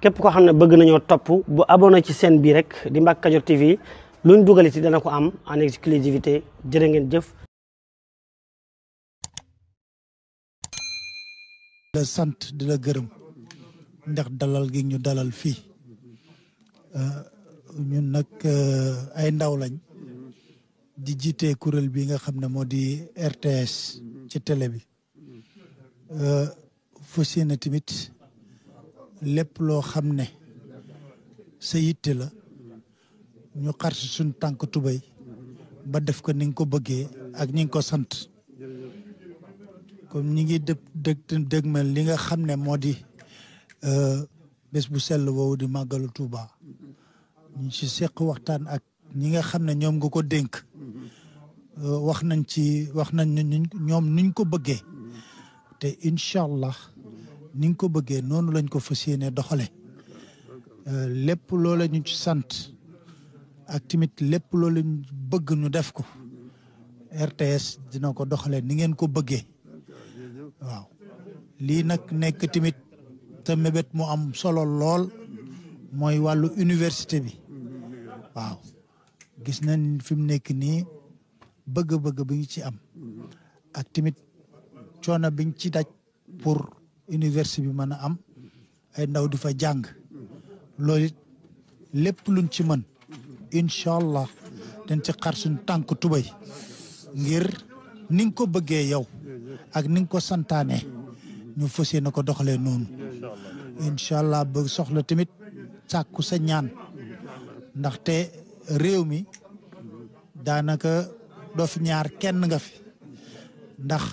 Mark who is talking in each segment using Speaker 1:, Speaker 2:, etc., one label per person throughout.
Speaker 1: képp koo xam ne bëgg nañoo topp bu abonné ci chaîne bi rek di Mbacke Kadior TV luñ dugal ci dana ko am en exclusivité jërë ngeen jëf.
Speaker 2: la sant di la gërëm ndax dalal gi ñu dalal fii ñun nag ay ndaw lañ di jiite kuréel bi nga xam ne moo di RTS ci télé bi fas yéene tamit lépp loo xam ne sa yitte la ñu xar si suñ tànk tubéy ba def ko ni nga ko bëggee ak ñi nga ko sant comme ñi ngi dëgmal li nga xam ne moo di bés bu sell woowu di màggalu Tuuba ñu ci seq waxtaan ak ñi nga xam ne ñoom nga ko dénk wax nañ ñoom niñ ko bëggee te incha allah ni nga ko bëggee noonu lañ ko fas yéene doxale lépp loola ñu ci sant ak tamit lépp loola ñu bëgg ñu def ko RTS dina ko doxale ni ngeen ko bëggee waaw lii nag nekk tamit te mébét mu am solo lool mooy wàllu université bi waaw gis nañ fi mu nekk nii bëgg-bëgg bi ngi ci am ak tamit coono biñ ci daj pour université bi mën a am ay ndaw di fa jàng loolu it lépp luñ ci mën incha allah dañ ci xar suñ tànk tubay ngir ni nga ko bëggee yow ak ni nga ko santaane ñu fas yéene ko doxalee noonu incha allah bëgg soxla tamit sàkku sa ñaan ndaxte réew mi daanaka doo fi ñaar kenn nga fi ndax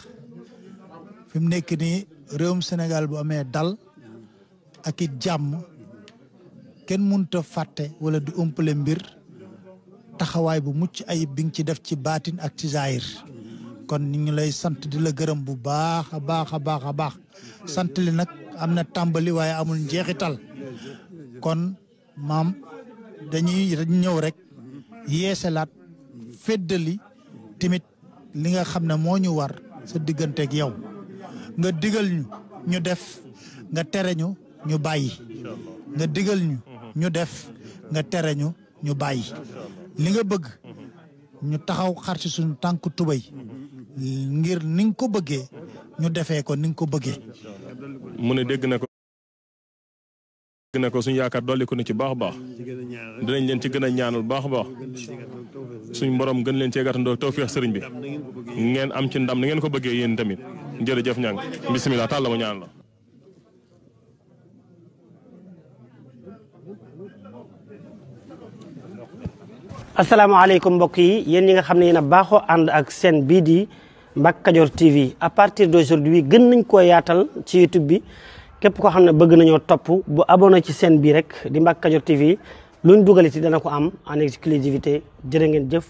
Speaker 2: fi mu nekk nii réewum Sénégal bu amee dal ak it jàmm kenn mënut a fàtte wala di umpale mbir taxawaay bu mucc ayib bi nga ci def ci baatin ak ci zaahir kon ñu ngi lay sant di la gërëm bu baax a baax a baax a baax sant li nag am na tàmbali waaye amul njeexital kon maam dañuy ñëw rek yeesalaat feddali tamit li nga xam ne moo ñu war sa digganteeg yow nga digal ñu def nga tere ñu bàyyi nga digal ñu def nga tere ñu bàyyi li nga bëgg ñu taxaw xar ci suñu tànk tubay ngir ni nga ko bëggee ñu defee ko ni nga ko bëggee.
Speaker 3: mu ne dégg na ko suñu yaakaar dolli ko ni ci baax a baax dinañ leen ci gën a ñaanal baax a baax suñ borom gën leen cee gàttandoo tawfeex sëriñ bi ngeen am ci ndam ni ngeen ko bëggee yéen tamit jërëjëf ñang bisimilah tàlla ma ñaan la.
Speaker 1: asalaamaaleykum mbokk yi yéen ñi nga xam ne yéen a baaxoo ànd ak seen bii di Mbacke Kadior TV à partir d'aujourd'hui gën nañ koo yaatal ci YouTube bi képp koo xam ne bëgg nañoo topp bu abonné ci chaîne bi rek di Mbacke Kadior TV luñ dugal ci dana ko am en exclusivité jërë ngeen jëf.